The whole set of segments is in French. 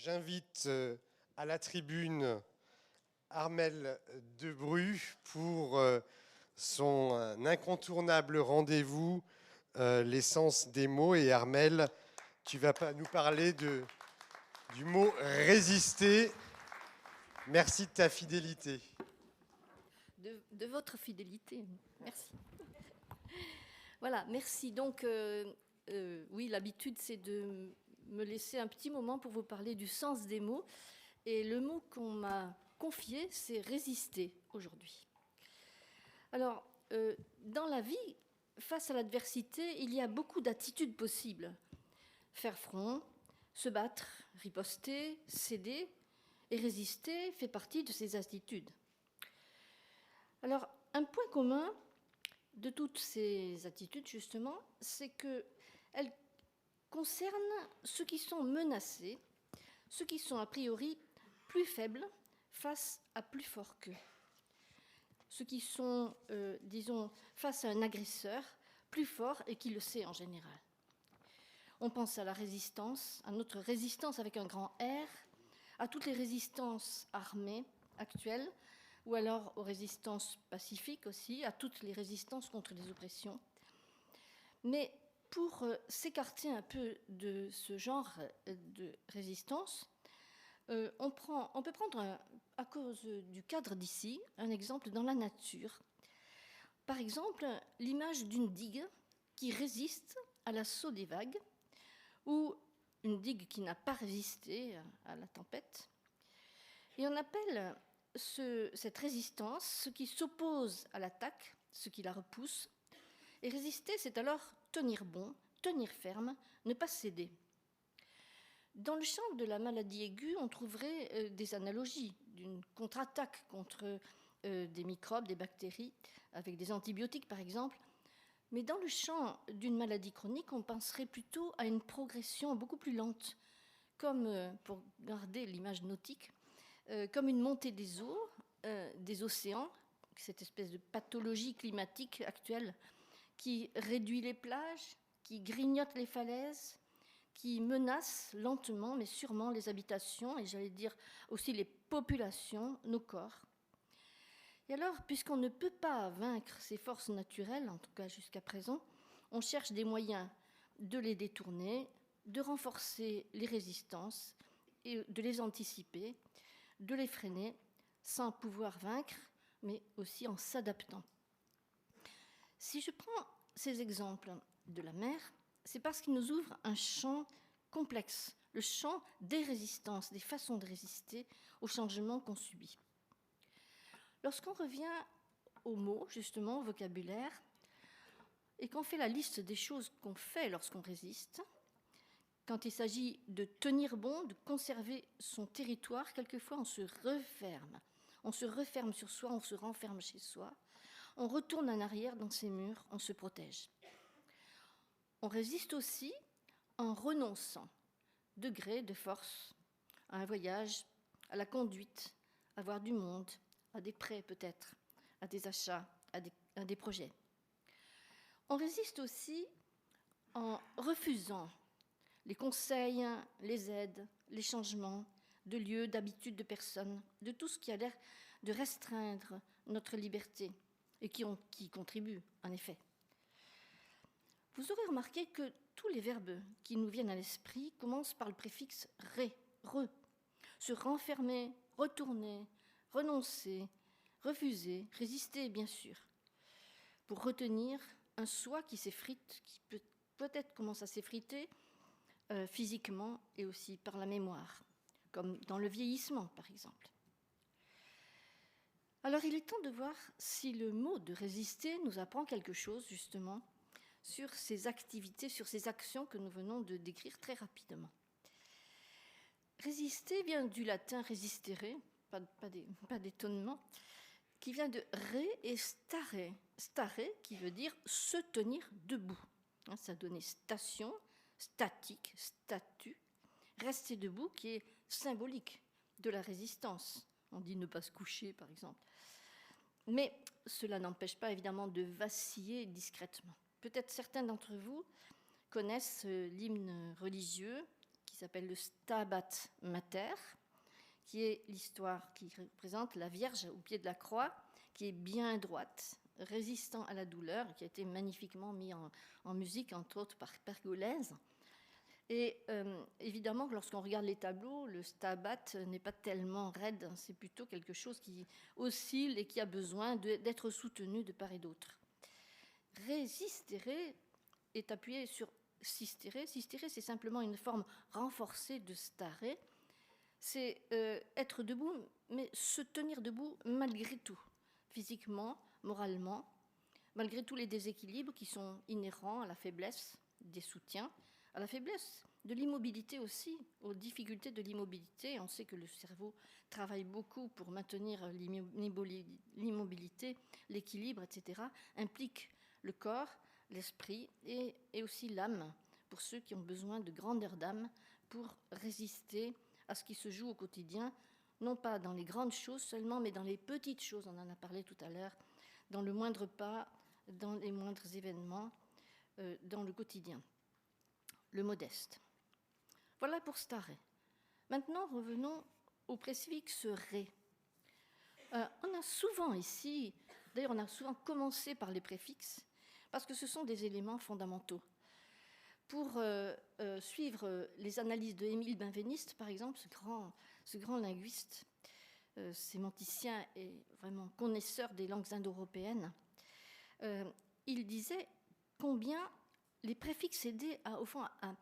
J'invite à la tribune Armelle Debru pour son incontournable rendez-vous, l'essence des mots. Et Armelle, tu vas nous parler du mot résister. Merci de ta fidélité. De votre fidélité, merci. Voilà, merci. Donc, oui, l'habitude, c'est de me laisser un petit moment pour vous parler du sens des mots. Et le mot qu'on m'a confié, c'est résister aujourd'hui. Alors, dans la vie, face à l'adversité, il y a beaucoup d'attitudes possibles. Faire front, se battre, riposter, céder et résister fait partie de ces attitudes. Alors, un point commun de toutes ces attitudes, justement, c'est qu'elles concernent ceux qui sont menacés, ceux qui sont a priori plus faibles face à plus fort qu'eux. Ceux qui sont, disons, face à un agresseur plus fort et qui le sait en général. On pense à la résistance, à notre résistance avec un grand R, à toutes les résistances armées actuelles, ou alors aux résistances pacifiques aussi, à toutes les résistances contre les oppressions. Mais pour s'écarter un peu de ce genre de résistance, on peut prendre, à cause du cadre d'ici, un exemple dans la nature. Par exemple, l'image d'une digue qui résiste à l'assaut des vagues, ou une digue qui n'a pas résisté à la tempête. Et on appelle cette résistance ce qui s'oppose à l'attaque, ce qui la repousse. Et résister, c'est alors tenir bon, tenir ferme, ne pas céder. Dans le champ de la maladie aiguë, on trouverait des analogies d'une contre-attaque contre des microbes, des bactéries, avec des antibiotiques par exemple. Mais dans le champ d'une maladie chronique, on penserait plutôt à une progression beaucoup plus lente, comme, pour garder l'image nautique, comme une montée des eaux, des océans, cette espèce de pathologie climatique actuelle qui réduit les plages, qui grignote les falaises, qui menace lentement mais sûrement les habitations et j'allais dire aussi les populations, nos corps. Et alors, puisqu'on ne peut pas vaincre ces forces naturelles, en tout cas jusqu'à présent, on cherche des moyens de les détourner, de renforcer les résistances et de les anticiper, de les freiner sans pouvoir vaincre, mais aussi en s'adaptant. Si je prends ces exemples de la mer, c'est parce qu'ils nous ouvrent un champ complexe, le champ des résistances, des façons de résister aux changements qu'on subit. Lorsqu'on revient aux mots, justement, au vocabulaire, et qu'on fait la liste des choses qu'on fait lorsqu'on résiste, quand il s'agit de tenir bon, de conserver son territoire, quelquefois on se referme. On se referme sur soi, on se renferme chez soi. On retourne en arrière dans ses murs, on se protège. On résiste aussi en renonçant de gré, de force, à un voyage, à la conduite, à voir du monde, à des prêts peut-être, à des achats, à des projets. On résiste aussi en refusant les conseils, les aides, les changements de lieux, d'habitudes, de personnes, de tout ce qui a l'air de restreindre notre liberté et qui contribue, en effet. Vous aurez remarqué que tous les verbes qui nous viennent à l'esprit commencent par le préfixe ré, re. Se renfermer, retourner, renoncer, refuser, résister, bien sûr. Pour retenir un soi qui s'effrite, qui peut-être commence à s'effriter physiquement et aussi par la mémoire, comme dans le vieillissement, par exemple. Alors, il est temps de voir si le mot de résister nous apprend quelque chose, justement, sur ces activités, sur ces actions que nous venons de décrire très rapidement. Résister vient du latin resistere, pas d'étonnement, qui vient de re et stare. Stare qui veut dire se tenir debout. Ça donnait station, statique, statut. Rester debout qui est symbolique de la résistance. On dit ne pas se coucher, par exemple. Mais cela n'empêche pas évidemment de vaciller discrètement. Peut-être certains d'entre vous connaissent l'hymne religieux qui qui s'appelle le Stabat Mater, qui est l'histoire qui représente la Vierge au pied de la croix, qui est bien droite, résistant à la douleur, qui a été magnifiquement mis en musique, entre autres par Pergolèse. Et évidemment, lorsqu'on regarde les tableaux, le Stabat n'est pas tellement raide, c'est plutôt quelque chose qui oscille et qui a besoin d'être soutenu de part et d'autre. Resistere est appuyé sur sistere. Sistere, c'est simplement une forme renforcée de stare. C'est être debout, mais se tenir debout malgré tout, physiquement, moralement, malgré tous les déséquilibres qui sont inhérents à la faiblesse des soutiens, à la faiblesse de l'immobilité aussi, aux difficultés de l'immobilité. On sait que le cerveau travaille beaucoup pour maintenir l'immobilité, l'équilibre, etc., implique le corps, l'esprit et aussi l'âme, pour ceux qui ont besoin de grandeur d'âme pour résister à ce qui se joue au quotidien, non pas dans les grandes choses seulement, mais dans les petites choses, on en a parlé tout à l'heure, dans le moindre pas, dans les moindres événements, dans le quotidien. Le modeste. Voilà pour stare. Maintenant, revenons au préfixe ré. On a souvent ici, d'ailleurs on a souvent commencé par les préfixes, parce que ce sont des éléments fondamentaux. Pour suivre les analyses de Émile Benveniste, par exemple, ce grand linguiste, sémanticien et vraiment connaisseur des langues indo-européennes, il disait combien les préfixes aidaient au fond, à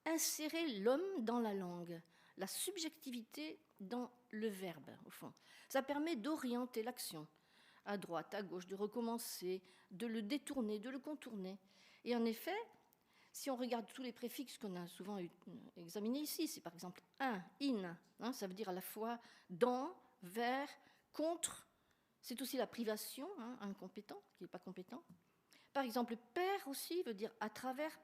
insérer l'homme dans la langue, la subjectivité dans le verbe, au fond. Ça permet d'orienter l'action à droite, à gauche, de recommencer, de le détourner, de le contourner. Et en effet, si on regarde tous les préfixes qu'on a souvent examinés ici, c'est par exemple in, in, ça veut dire à la fois dans, vers, contre. C'est aussi la privation, incompétent, qui n'est pas compétent. Par exemple, per aussi veut dire à travers,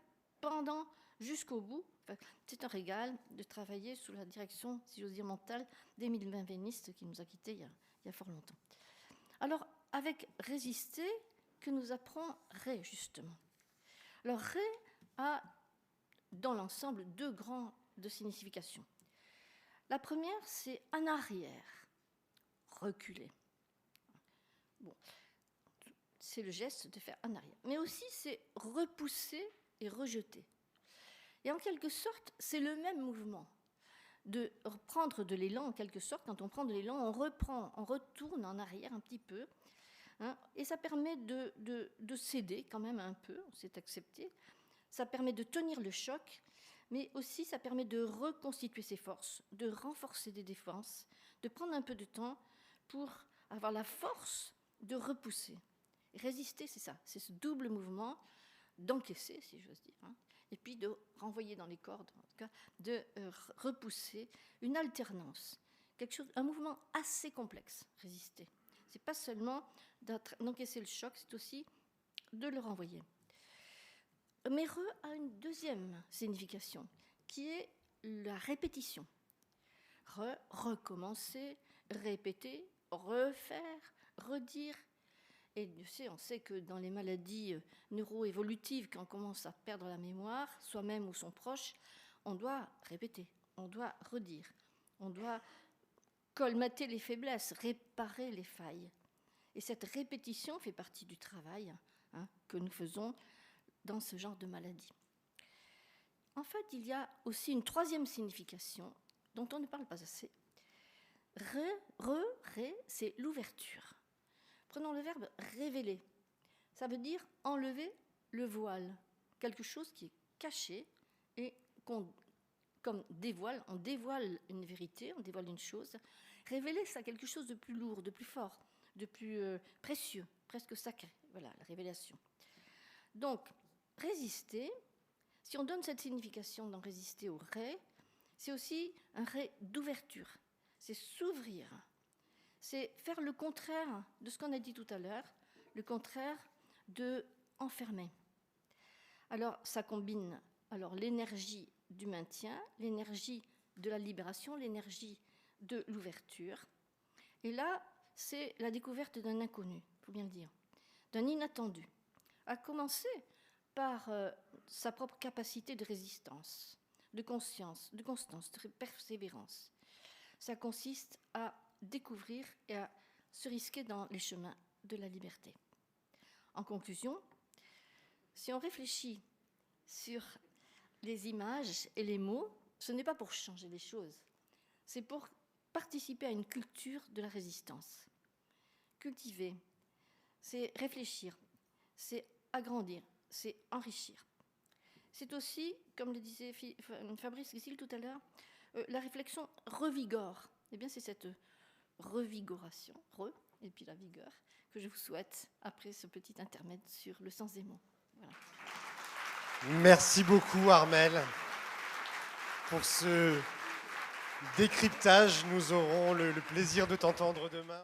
pendant, jusqu'au bout. Enfin, c'est un régal de travailler sous la direction, si j'ose dire, mentale d'Émile Benveniste, qui nous a quittés il y a fort longtemps. Alors, avec résister, que nous apprend ré, justement. Alors, ré a, dans l'ensemble, deux significations. La première, c'est en arrière, reculer. Bon, c'est le geste de faire en arrière. Mais aussi, c'est repousser et rejeter. Et en quelque sorte, c'est le même mouvement. De prendre de l'élan, en quelque sorte, quand on prend de l'élan, on retourne en arrière un petit peu, et ça permet de céder quand même un peu, c'est accepté. Ça permet de tenir le choc, mais aussi ça permet de reconstituer ses forces, de renforcer des défenses, de prendre un peu de temps pour avoir la force de repousser. Résister, c'est ça, c'est ce double mouvement d'encaisser, si j'ose dire, et puis de renvoyer dans les cordes, en tout cas, de repousser, une alternance, un mouvement assez complexe, résister. Ce n'est pas seulement d'encaisser le choc, c'est aussi de le renvoyer. Mais re a une deuxième signification, qui est la répétition. Recommencer, répéter, refaire, redire. Et on sait que dans les maladies neuroévolutives, quand on commence à perdre la mémoire, soi-même ou son proche, on doit répéter, on doit redire, on doit colmater les faiblesses, réparer les failles. Et cette répétition fait partie du travail que nous faisons dans ce genre de maladie. En fait, il y a aussi une troisième signification dont on ne parle pas assez. Ré, c'est l'ouverture. Prenons le verbe révéler. Ça veut dire enlever le voile, quelque chose qui est caché et comme dévoile, on dévoile une vérité, on dévoile une chose. Révéler, c'est quelque chose de plus lourd, de plus fort, de plus précieux, presque sacré. Voilà, la révélation. Donc, résister, si on donne cette signification dans résister au ré, c'est aussi un ré d'ouverture. C'est s'ouvrir. C'est faire le contraire de ce qu'on a dit tout à l'heure, le contraire de enfermer. Alors, ça combine l'énergie du maintien, l'énergie de la libération, l'énergie de l'ouverture. Et là, c'est la découverte d'un inconnu, il faut bien le dire, d'un inattendu, à commencer par sa propre capacité de résistance, de conscience, de constance, de persévérance. Ça consiste à découvrir et à se risquer dans les chemins de la liberté. En conclusion, si on réfléchit sur les images et les mots, ce n'est pas pour changer les choses, c'est pour participer à une culture de la résistance. Cultiver, c'est réfléchir, c'est agrandir, c'est enrichir. C'est aussi, comme le disait Fabrice Guisil tout à l'heure, la réflexion revigore. Eh bien, c'est cette revigoration, et puis la vigueur, que je vous souhaite après ce petit intermède sur le sens des mots. Voilà. Merci beaucoup, Armelle. Pour ce décryptage, nous aurons le plaisir de t'entendre demain.